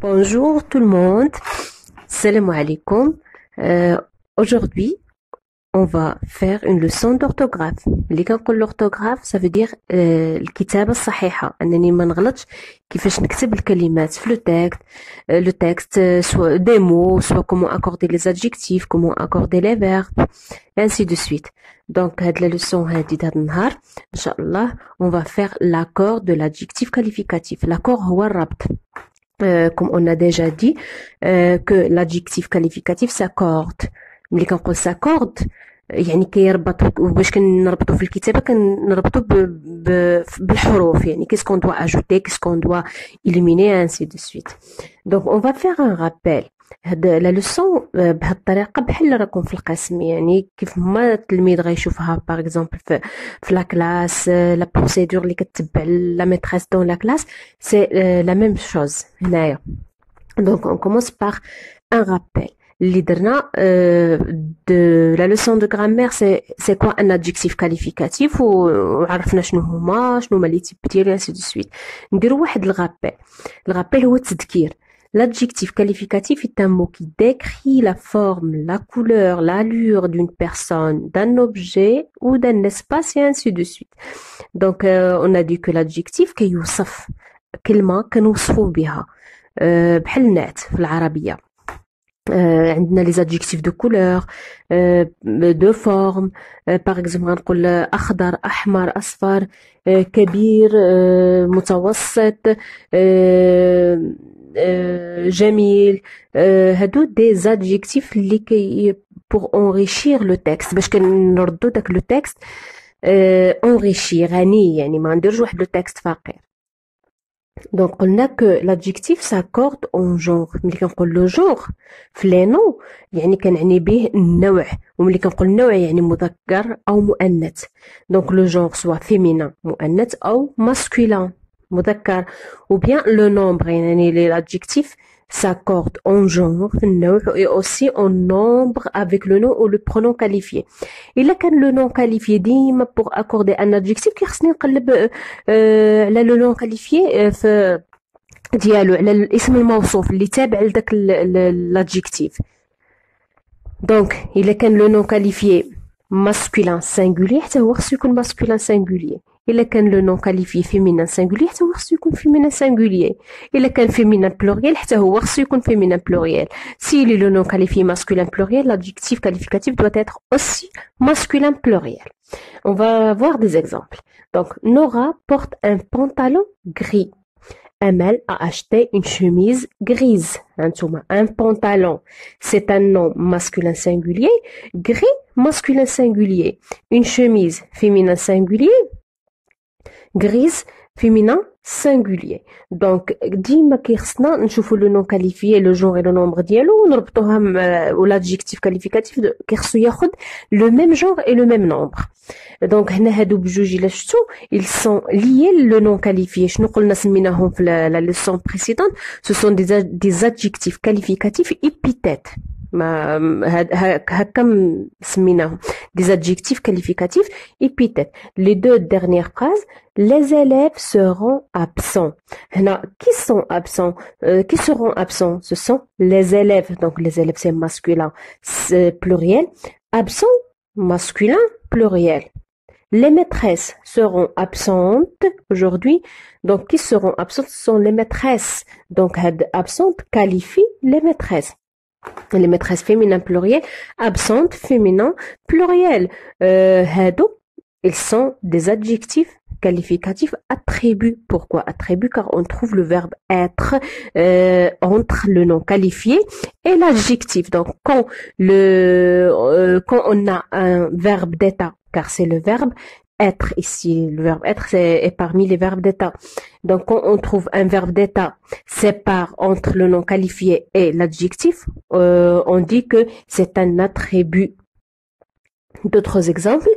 Bonjour tout le monde, salam alaikum. Aujourd'hui, on va faire une leçon d'orthographe. اللي كنقول l'orthographe, ça veut dire الكتابة الصحيحة. أنني ما نغلطش كيفاش نكتب الكلمات في le texte, soit des mots, soit comment accorder les adjectifs, comment accorder les verbes, et ainsi de suite. Donc, هاد la leçon هادي هاد النهار, Inch'Allah, on va faire l'accord de l'adjectif qualificatif. L'accord هو الربط. Comme on a déjà dit, que l'adjectif qualificatif s'accorde. ملي كنقول s'accorde يعني كيربط باش كنربطو في الكتابة كنربطو بالحروف يعني qu'est-ce qu'on doit ajouter, qu'est-ce qu'on doit éliminer, ainsi de suite. Donc on va faire un rappel. هاد لا لوسون بهاد الطريقة بحال راكم في القسم يعني كيف ما التلميذ غيشوفها باغ اكزومبل في لا كلاس لا بروسيدور اللي كتبع لا ميتريس دون لا كلاس سي لا ميم شوز هنايا. دونك اون كومونس باغ ان رابيل اللي درنا de la leçon de grammaire. C'est quoi un adjectif qualificatif وعرفنا شنو هما لي تيب ديالو ainsi de suite. نديرو واحد الغابيل هو التذكير. L'adjectif qualificatif est un mot qui décrit la forme, la couleur, l'allure d'une personne, d'un objet ou d'un espace et ainsi de suite. Donc, on a dit que l'adjectif كيوصف كلمة كنوصفو بها بحال نعت في العربية. عندنا les adjectifs de couleur, de forme, par exemple غنقول أخضر أحمر أصفر كبير متوسط جميل. هادو des adjectifs اللي pour enrichir le texte باش كنردو داك le texte enrichi غني يعني ما نديرش واحد le texte فقير. Donc قلنا que l'adjectif s'accorde en genre. ملي كنقول le genre في les noms يعني كنعني به النوع وملي كنقول النوع يعني مذكر أو مؤنث. Donc le genre soit féminin مؤنث أو masculin مذكر ou bien le nombre يعني l'adjectif s'accorde en genre في النوع et aussi en nombre avec le nom ou le pronom qualifié. إلا كان le nom qualifié ديما pour accorder un adjectif كيخصني نقلب على le nom qualifié في ديالو على الاسم الموصوف اللي تابع لداك l'adjectif. Donc إلا كان le nom qualifié masculin singulier حتى هو خصو يكون masculin singulier. إلا كان le nom qualifié féminin singulier حتى هو خصو يكون féminin singulier. إلا كان féminin pluriel حتى هو خصو يكون féminin pluriel. Si le nom qualifié masculin pluriel, l'adjectif qualificatif doit être aussi masculin pluriel. On va voir des exemples. Donc Nora porte un pantalon gris. Amel a acheté une chemise grise. Un pantalon, c'est un nom masculin singulier. Gris, masculin singulier. Une chemise, féminin singulier. Grise, féminin singulier. Donc ديما كيخصنا نشوفوا le nom qualifié, le genre et le nombre ديالو ونربطوها ou l'adjectif qualificatif كيخصو ياخد le même genre et le même nombre. Donc هنا هادو بجوج إلا شفتو ils sont liés le nom qualifié. شنو قلنا سميناهم في la leçon précédente? Ce sont des adjectifs qualificatifs épithètes. هكا سميناهم des adjectifs qualificatifs épithètes. Les deux dernières phrases, les élèves seront absents. هنا qui sont absents? Qui seront absents? Ce sont les élèves. Donc les élèves c'est masculin, c'est pluriel. Absents, masculin, pluriel. Les maîtresses seront absentes aujourd'hui. Donc qui seront absentes? Ce sont les maîtresses. Donc absentes qualifie les maîtresses. Les maîtresses féminin pluriel, absentes féminin pluriel. هادو ils sont des adjectifs qualificatifs attributs. Pourquoi attributs? Car on trouve le verbe être entre le nom qualifié et l'adjectif. Donc quand on a un verbe d'état, car c'est le verbe être ici, le verbe être est parmi les verbes d'état. Donc quand on trouve un verbe d'état sépare entre le nom qualifié et l'adjectif, on dit que c'est un attribut. D'autres exemples,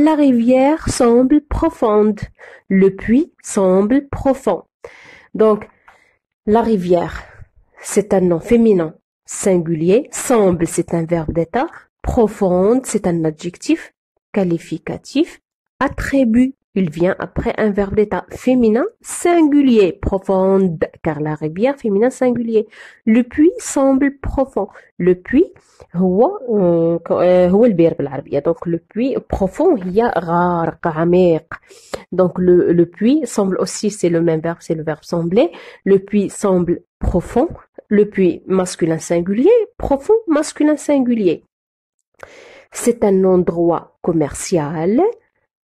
la rivière semble profonde, le puits semble profond. Donc la rivière, c'est un nom féminin singulier, semble c'est un verbe d'état, profonde c'est un adjectif qualificatif attribut Il vient après un verbe d'état féminin singulier, profonde, car la rivière féminin singulier. Le puits semble profond. Le puits هو البير بالعربية. Donc le puits profond هي غارق عميق. Donc le puits semble aussi, c'est le même verbe, c'est le verbe sembler. Le puits semble profond. Le puits masculin singulier, profond masculin singulier. C'est un endroit commercial.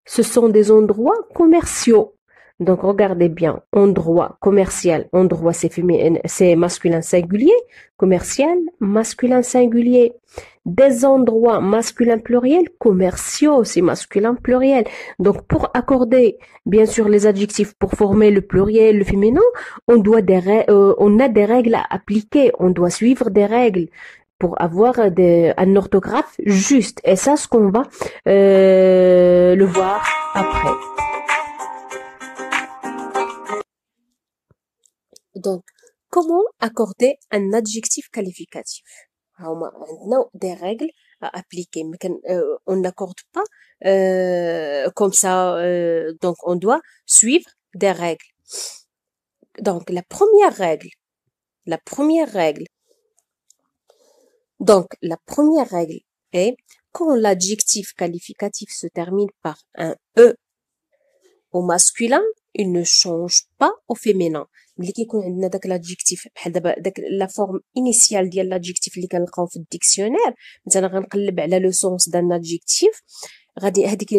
Ce sont des endroits commerciaux. Donc, regardez bien. Endroit commercial. Endroit, c'est masculin singulier. Commercial, masculin singulier. Des endroits masculin pluriel. Commerciaux, c'est masculin pluriel. Donc, pour accorder, bien sûr, les adjectifs pour former le pluriel, le féminin, on a des règles à appliquer. On doit suivre des règles pour avoir un orthographe juste. Et ça, ce qu'on va le voir après. Donc, comment accorder un adjectif qualificatif? On a des règles à appliquer, mais on n'accorde pas comme ça. Donc, on doit suivre des règles. Donc, la première règle, donc, la première règle est quand l'adjectif qualificatif se termine par un E au masculin, il ne change pas au féminin. ملي كيكون عندنا داك l'adjectif بحال دابا داك لا فورم initiale ديال l'adjectif اللي كنلقاو في الديكسيونير، مثلا غنقلب على لو سونس دان adjectif، غادي هذيك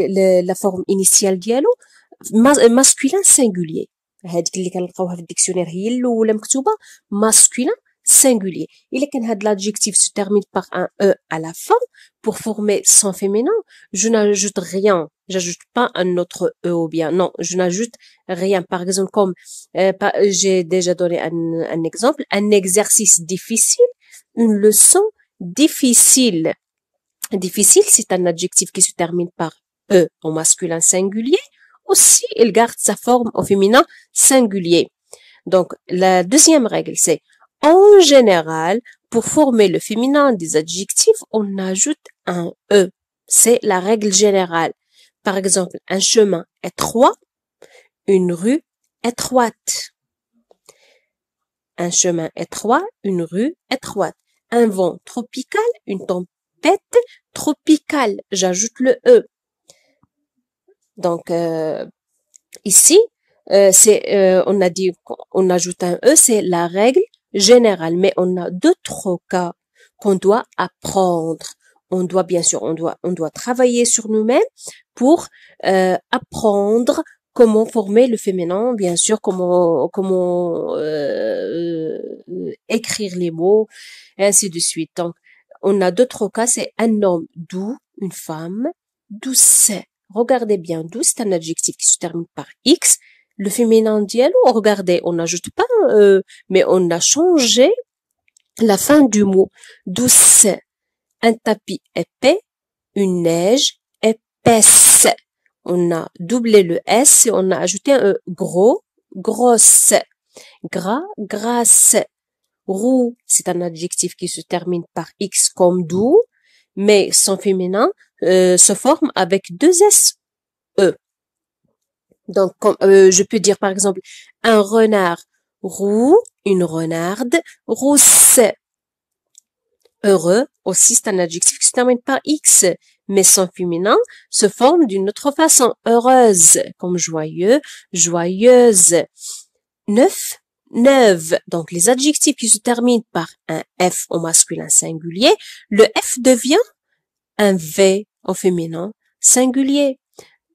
لا فورم initiale ديالو masculin singulier، هذيك اللي كنلقاوها في الديكسيونير هي الاولى مكتوبه masculin singulier. Il est quand l'adjectif se termine par un E à la fin, pour former son féminin, je n'ajoute rien. J'ajoute pas un autre E ou bien. Non, je n'ajoute rien. Par exemple, comme j'ai déjà donné un exemple, un exercice difficile, une leçon difficile. Difficile, c'est un adjectif qui se termine par E au masculin singulier. Aussi, il garde sa forme au féminin singulier. Donc, la deuxième règle, c'est en général, pour former le féminin des adjectifs, on ajoute un E. C'est la règle générale. Par exemple, un chemin étroit, une rue étroite. Un chemin étroit, une rue étroite. Un vent tropical, une tempête tropicale. J'ajoute le E. Donc, ici, on a dit qu'on ajoute un E, c'est la règle générale, mais on a d'autres cas qu'on doit apprendre. On doit bien sûr, on doit travailler sur nous-mêmes pour apprendre comment former le féminin, bien sûr, comment écrire les mots, et ainsi de suite. Donc, on a d'autres cas, c'est un homme doux, une femme douce. Regardez bien, douce, c'est un adjectif qui se termine par X. Le féminin dialogue, regardez, on n'ajoute pas mais on a changé la fin du mot. Douce, un tapis épais, une neige épaisse. On a doublé le S et on a ajouté un gros, grosse. Gras, grasse. Roux, c'est un adjectif qui se termine par X comme doux, mais son féminin se forme avec deux S, E. Donc, je peux dire par exemple un renard roux, une renarde rousse. Heureux aussi, c'est un adjectif qui se termine par X, mais son féminin se forme d'une autre façon. Heureuse, comme joyeux, joyeuse. Neuf, neuve. Donc, les adjectifs qui se terminent par un F au masculin singulier, le F devient un V au féminin singulier.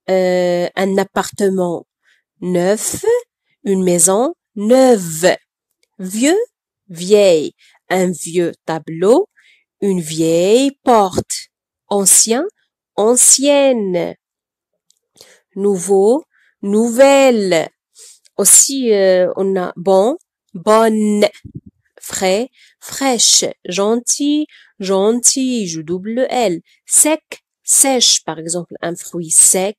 Un appartement neuf, une maison neuve. Vieux, vieille. Un vieux tableau, une vieille porte. Ancien, ancienne. Nouveau, nouvelle. Aussi, on a bon, bonne. Frais, fraîche. Gentil, gentil. Je double le L. Sec, sèche. Par exemple, un fruit sec,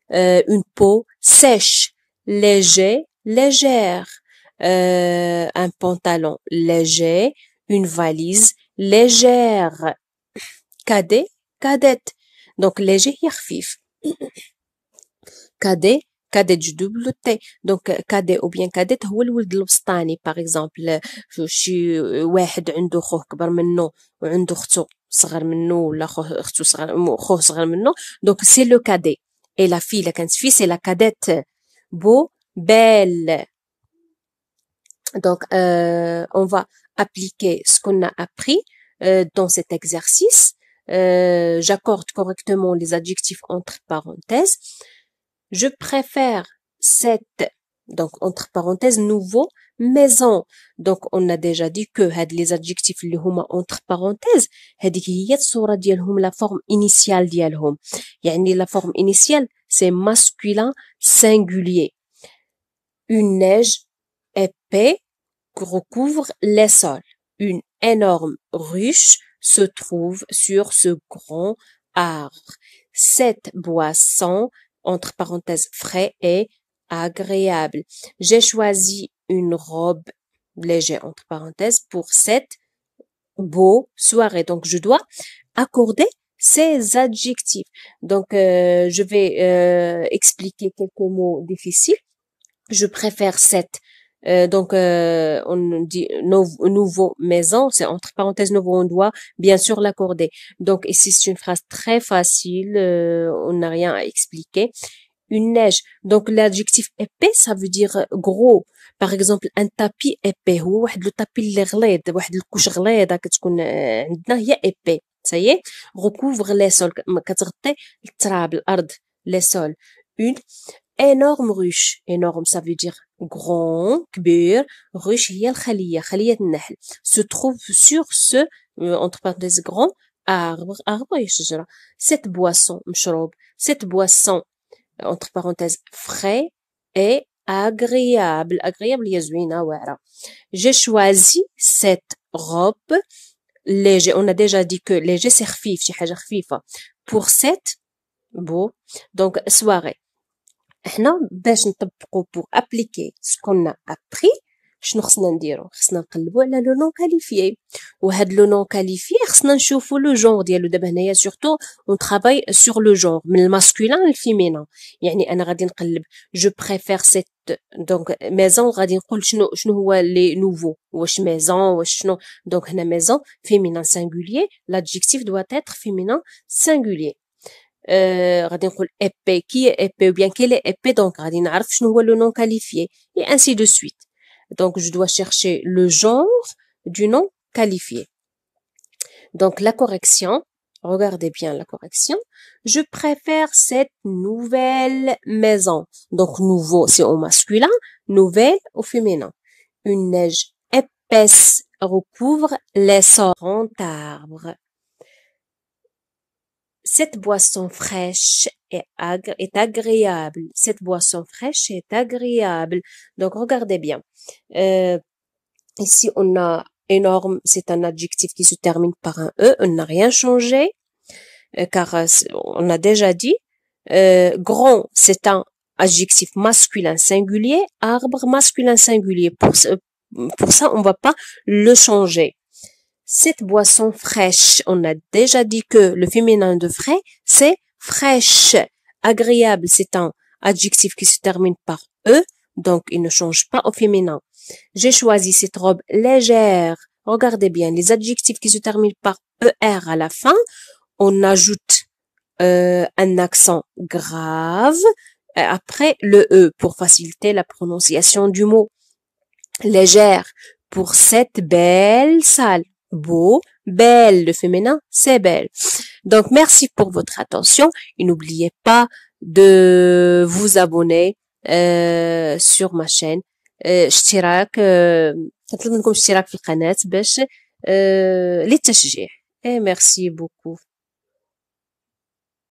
une peau sèche. Léger, légère. Un pantalon léger, une valise légère. Cadet, cadette. Donc léger, خفيف. cadet cadet du double T donc cadet ou bien cadette هو الولد الوسطاني par exemple شي واحد عنده خوه كبر منه وعنده اختو صغر منه ولا اختو خوه صغر منه donc c'est le cadet et la fille la كانت fille c'est la cadette beau belle donc on va appliquer ce qu'on a appris dans cet exercice j'accorde correctement les adjectifs entre parenthèses. Je préfère cette, donc entre parenthèses, nouveau, maison. Donc on a déjà dit que les adjectifs اللي هما entre parenthèses هذيك هي الصورة ديالهم la forme initiale ديالهم. يعني la forme initiale c'est masculin singulier. Une neige épais recouvre les sols. Une énorme ruche se trouve sur ce grand arbre. Cette boisson entre parenthèses frais et agréable. J'ai choisi une robe légère entre parenthèses pour cette beau soirée. Donc je dois accorder ces adjectifs. Donc je vais expliquer quelques mots difficiles. Je préfère cette donc on dit nouveau maison, c'est entre parenthèses nouveau, on doit bien sûr l'accorder. Donc ici c'est une phrase très facile, on n'a rien à expliquer. Une neige, donc l'adjectif épais ça veut dire gros. Par exemple un tapis épais هو واحد لو tapis اللي غليظ واحد الكوش غليظه كتكون عندنا هي épais. Ça y est, recouvre les sols كتغطي التراب الارض les sols. Une énorme ruche, énorme ça veut dire grand, كبير, ruche هي الخلية, خلية النحل, se trouve sur ce, entre parenthèses grand, arbre هي شجرة. Cette boisson, مشروب, cette boisson, entre parenthèses frais et agréable, agréable هي زوينة واعرة. J'ai choisi cette robe léger, on a déjà dit que léger c'est خفيف, شي حاجة خفيفة. Pour cette, beau, donc soirée. احنا باش نطبقوا pour appliquer ce qu'on a appris شنو خصنا نديرو خصنا نقلبوا على لو نون كاليفيي وهاد لو نون كاليفيي خصنا نشوفوا لو جونغ ديالو دابا هنايا سورتو اون ترافاي سور لو جونغ من الماسكولين للفيمينين يعني انا غادي نقلب جو بريفير سيت دونك ميزون غادي نقول شنو هو لي نوفو واش ميزون واش شنو دونك هنا ميزون فيمينين سينغولير l'adjectif doit être féminin singulier غادي نقول épais qui est épais ou bien quel est épais donc غادي نعرف شنو هو le nom qualifié et ainsi de suite donc je dois chercher le genre du nom qualifié donc la correction regardez bien la correction je préfère cette nouvelle maison donc nouveau c'est au masculin nouvelle au féminin une neige épaisse recouvre les sorts d'arbres. Cette boisson fraîche est agréable. Cette boisson fraîche est agréable. Donc, regardez bien. Ici, on a énorme, c'est un adjectif qui se termine par un E. On n'a rien changé, car on a déjà dit. Grand, c'est un adjectif masculin singulier. Arbre, masculin singulier. Pour ça, on va pas le changer. Cette boisson fraîche, on a déjà dit que le féminin de frais, c'est fraîche. Agréable, c'est un adjectif qui se termine par E, donc il ne change pas au féminin. J'ai choisi cette robe légère. Regardez bien, les adjectifs qui se terminent par ER à la fin, on ajoute un accent grave après le E pour faciliter la prononciation du mot. Légère, pour cette belle salle. Beau, belle, le féminin, c'est belle. Donc, merci pour votre attention et n'oubliez pas de vous abonner sur ma chaîne. اشتراك نطلب منكم اشتراك في القناة باش للتشجيع. Et merci beaucoup.